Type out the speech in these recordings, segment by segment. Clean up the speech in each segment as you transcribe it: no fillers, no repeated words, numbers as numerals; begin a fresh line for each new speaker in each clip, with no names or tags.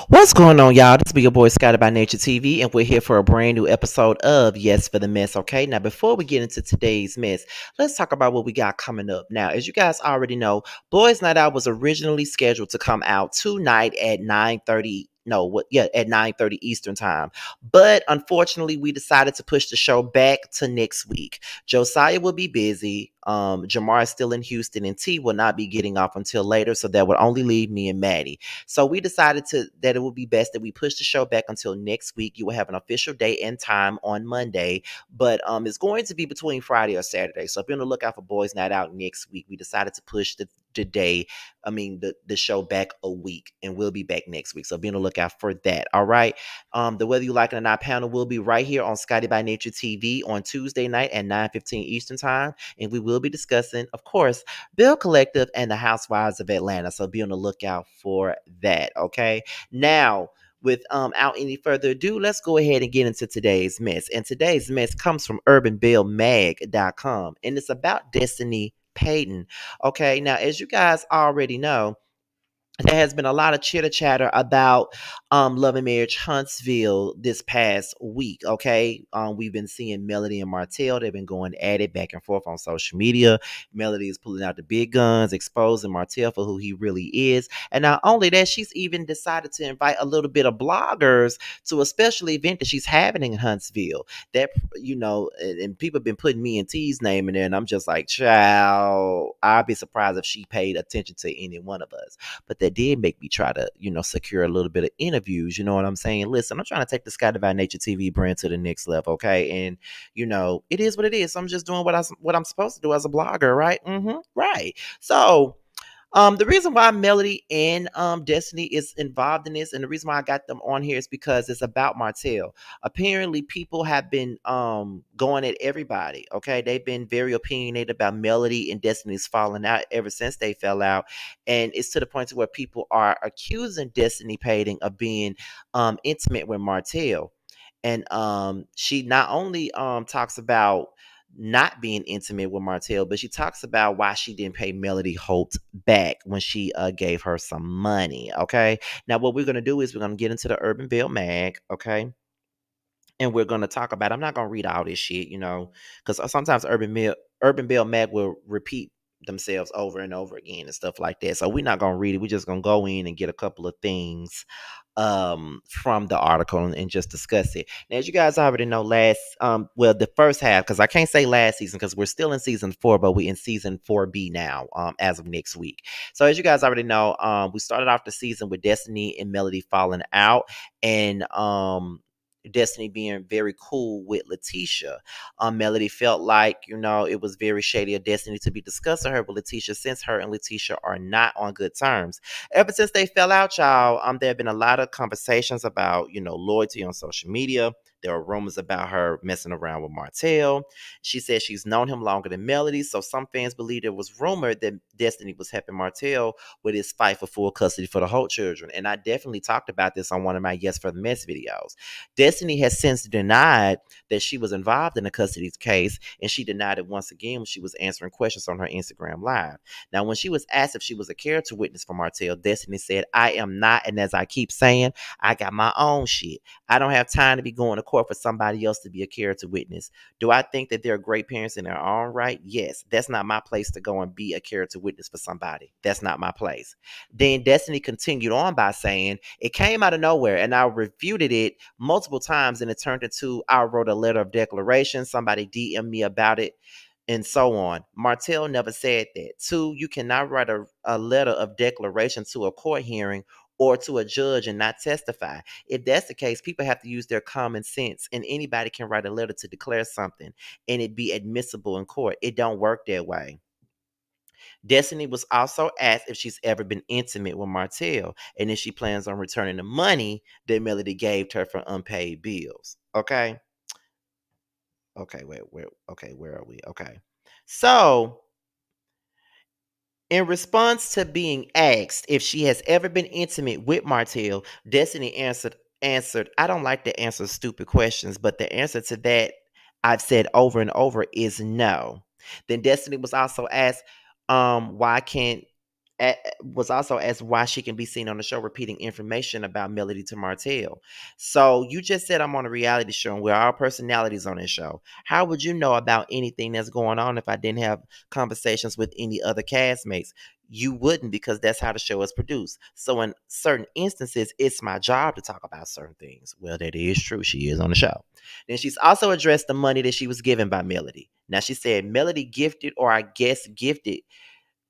What's going on, y'all? This be your boy Scotty by Nature TV, and we're here for a brand new episode of Yes for the Mess. Okay, now before we get into today's mess, let's talk about what we got coming up. Now, as you guys already know, Boys Night Out was originally scheduled to come out tonight at 9:30. No, what? Yeah, at 9:30 Eastern time. But unfortunately, we decided to push the show back to next week. Josiah will be busy. Jamar is still in Houston, and T will not be getting off until later, so that would only leave me and Maddie. So we decided that it would be best that we push the show back until next week. You will have an official date and time on Monday, but it's going to be between Friday or Saturday. So be on the lookout for Boys Night Out next week. We decided to push the day, the show back a week, and we'll be back next week. So be on the lookout for that. All right. The Whether You Like It or Not panel will be right here on Scotty by Nature TV on Tuesday night at 9:15 Eastern time, and we will be discussing, of course, Bill Collective and the Housewives of Atlanta. So be on the lookout for that. Okay. Now, without any further ado, let's go ahead and get into today's mess. And today's mess comes from urbanbellmag.com, and it's about Destiny Payton. Okay. Now, as you guys already know, there has been a lot of chitter chatter about Love and Marriage Huntsville this past week. Okay, we've been seeing Melody and Martell. They've been going at it back and forth on social media. Melody is pulling out the big guns, exposing Martell for who he really is. And not only that, she's even decided to invite a little bit of bloggers to a special event that she's having in Huntsville. That, and people have been putting me and T's name in there, and I'm just like, child, I'd be surprised if she paid attention to any one of us. But that did make me try to, secure a little bit of interviews. You know what I'm saying? Listen, I'm trying to take the Sky Divine Nature TV brand to the next level, okay? And it is what it is. I'm just doing what I'm supposed to do as a blogger, right? Right. So the reason why Melody and Destiny is involved in this, and the reason why I got them on here is because it's about Martell. Apparently, people have been going at everybody. Okay, they've been very opinionated about Melody and Destiny's falling out ever since they fell out, and it's to the point to where people are accusing Destiny Payton of being intimate with Martell. And she not only talks about not being intimate with Martell, but she talks about why she didn't pay Melody Holt back when she gave her some money. Okay. Now, what we're going to do is we're going to get into the Urban Bill Mag. Okay. And we're going to talk about, I'm not going to read all this shit, because sometimes Urban Bill Mag will repeat themselves over and over again and stuff like that. So we're not going to read it. We're just going to go in and get a couple of things from the article and just discuss it. Now, as you guys already know, the first half, because I can't say last season because we're still in season 4, but we're in season 4B now, as of next week. So as you guys already know, we started off the season with Destiny and Melody falling out, and Destiny being very cool with Letitia. Melody felt like, it was very shady of Destiny to be discussing her with Letitia, since her and Letitia are not on good terms. Ever since they fell out, y'all, there have been a lot of conversations about, loyalty on social media. There are rumors about her messing around with Martell. She said she's known him longer than Melody, so some fans believe it was rumored that Destiny was helping Martell with his fight for full custody for the Holt children. And I definitely talked about this on one of my Yes for the Mess videos. Destiny has since denied that she was involved in the custody case, and she denied it once again when she was answering questions on her Instagram Live. Now, when she was asked if she was a character witness for Martell, Destiny said, "I am not, and as I keep saying, I got my own shit. I don't have time to be going to court for somebody else to be a character witness. Do I think that they're great parents in their own right? Yes. That's not my place to go and be a character witness for somebody. That's not my place." Then Destiny continued on by saying, "It came out of nowhere, and I refuted it multiple times, and it turned into, I wrote a letter of declaration. Somebody DM'd me about it, and so on. Martell never said that. Two, you cannot write a letter of declaration to a court hearing or to a judge and not testify. If that's the case, people have to use their common sense, and anybody can write a letter to declare something and it be admissible in court. It don't work that way." Destiny was also asked if she's ever been intimate with Martell and if she plans on returning the money that Melody gave her for unpaid bills. Okay. Okay, where are we? Okay. So, in response to being asked if she has ever been intimate with Martell, Destiny answered, "I don't like to answer stupid questions, but the answer to that I've said over and over is no." Then Destiny was also asked, why can't was also asked why she can be seen on the show repeating information about Melody to Martell. So you just said I'm on a reality show and we're all personalities on this show. How would you know about anything that's going on if I didn't have conversations with any other castmates? You wouldn't, because that's how the show is produced. So in certain instances, it's my job to talk about certain things. Well, that is true. She is on the show. Then she's also addressed the money that she was given by Melody. Now she said Melody gifted, or I guess gifted,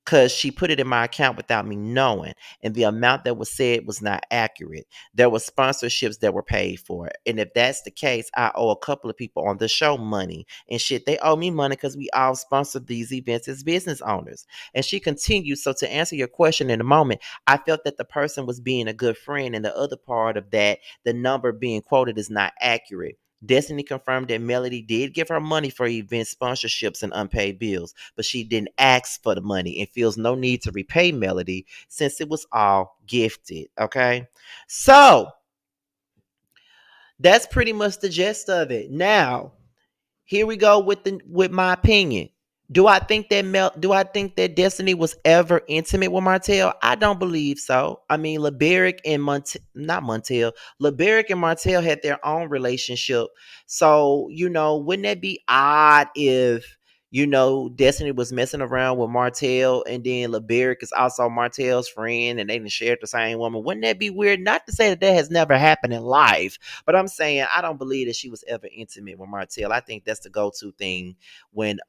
because she put it in my account without me knowing, and the amount that was said was not accurate. There were sponsorships that were paid for, and if that's the case, I owe a couple of people on the show money, and shit, they owe me money because we all sponsored these events as business owners. And she continued, so to answer your question in a moment, I felt that the person was being a good friend, and the other part of that, the number being quoted is not accurate. Destiny confirmed that Melody did give her money for event sponsorships and unpaid bills, but she didn't ask for the money and feels no need to repay Melody since it was all gifted. Okay. So that's pretty much the gist of it. Now, here we go with my opinion. Do I think that Destiny was ever intimate with Martell? I don't believe so. I mean, LeBeric and not Montel, LeBeric and Martell had their own relationship. So, wouldn't that be odd if Destiny was messing around with Martell, and then LeBeric is also Martell's friend and they didn't share the same woman? Wouldn't that be weird? Not to say that that has never happened in life, but I'm saying I don't believe that she was ever intimate with Martell. I think that's the go-to thing when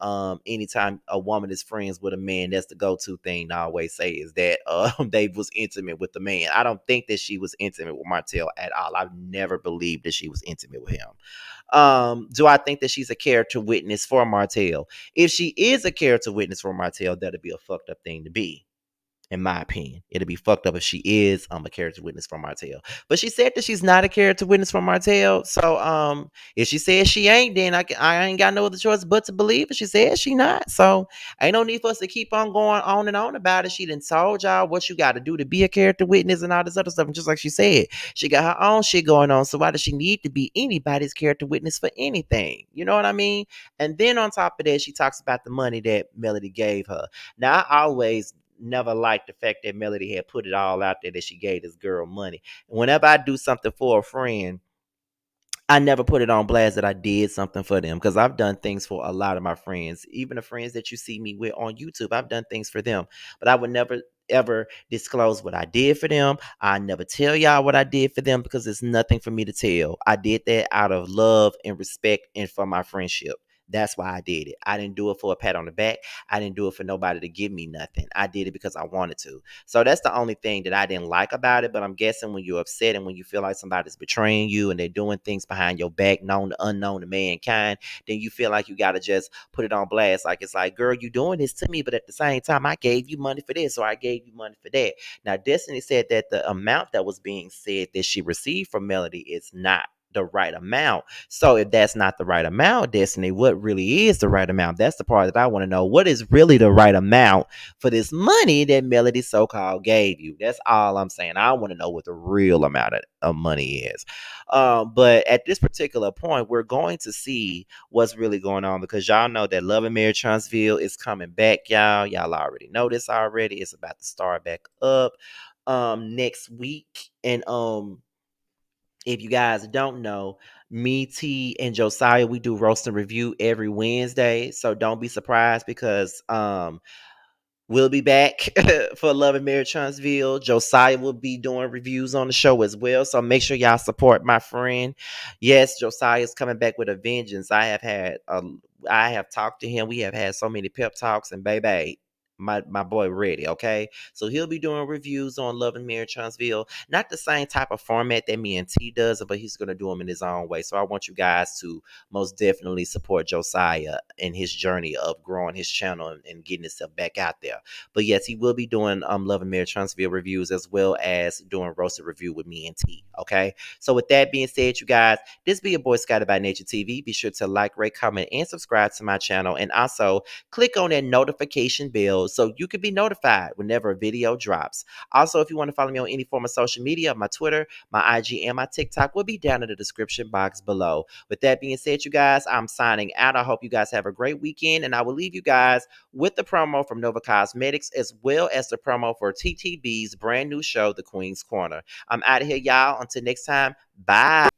anytime a woman is friends with a man, that's the go-to thing to always say is that they was intimate with the man. I don't think that she was intimate with Martell at all. I've never believed that she was intimate with him. Do I think that she's a character witness for Martell? If she is a character witness for Martell, that'd be a fucked up thing to be, in my opinion. It'd be fucked up if she is a character witness from Martell. But she said that she's not a character witness from Martell. So if she says she ain't, then I ain't got no other choice but to believe it. She says she not. So ain't no need for us to keep on going on and on about it. She done told y'all what you got to do to be a character witness and all this other stuff. And just like she said, she got her own shit going on. So why does she need to be anybody's character witness for anything? You know what I mean? And then on top of that, she talks about the money that Melody gave her. Now, I always never liked the fact that Melody had put it all out there that she gave this girl money. Whenever I do something for a friend, I never put it on blast that I did something for them, because I've done things for a lot of my friends, even the friends that you see me with on YouTube. I've done things for them, but I would never ever disclose what I did for them. I never tell y'all what I did for them because it's nothing for me to tell. I did that out of love and respect and for my friendship. That's why I did it. I didn't do it for a pat on the back. I didn't do it for nobody to give me nothing. I did it because I wanted to. So that's the only thing that I didn't like about it. But I'm guessing when you're upset and when you feel like somebody's betraying you and they're doing things behind your back, known to unknown to mankind, then you feel like you got to just put it on blast. Like, it's like, girl, you doing this to me, but at the same time, I gave you money for this, or I gave you money for that. Now, Destiny said that the amount that was being said that she received from Melody is not the right amount. So if that's not the right amount, Destiny, what really is the right amount? That's the part that I want to know. What is really the right amount for this money that Melody so-called gave you? That's all I'm saying. I want to know what the real amount of money is. But at this particular point, we're going to see what's really going on, because y'all know that Love and Marriage Huntsville is coming back, y'all. Y'all already know this already. It's about to start back up next week. And if you guys don't know, me, T, and Josiah, we do roast and review every Wednesday. So don't be surprised, because we'll be back for Love and Marriage Huntsville. Josiah will be doing reviews on the show as well. So make sure y'all support my friend. Yes, Josiah is coming back with a vengeance. I have talked to him. We have had so many pep talks, and baby, my boy ready, okay? So he'll be doing reviews on Love and Marriage Huntsville. Not the same type of format that me and T does, but he's gonna do them in his own way. So I want you guys to most definitely support Josiah in his journey of growing his channel and getting himself back out there. But yes, he will be doing Love and Marriage Huntsville reviews, as well as doing roasted review with me and T. Okay. So with that being said, you guys, this be your boy Scotty by Nature TV. Be sure to like, rate, comment, and subscribe to my channel. And also click on that notification bell so you can be notified whenever a video drops. Also, if you want to follow me on any form of social media, my Twitter, my IG, and my TikTok will be down in the description box below. With that being said, you guys, I'm signing out. I hope you guys have a great weekend, and I will leave you guys with the promo from Nova Cosmetics as well as the promo for TTB's brand new show, The Queen's Corner. I'm out of here, y'all. Until next time, bye.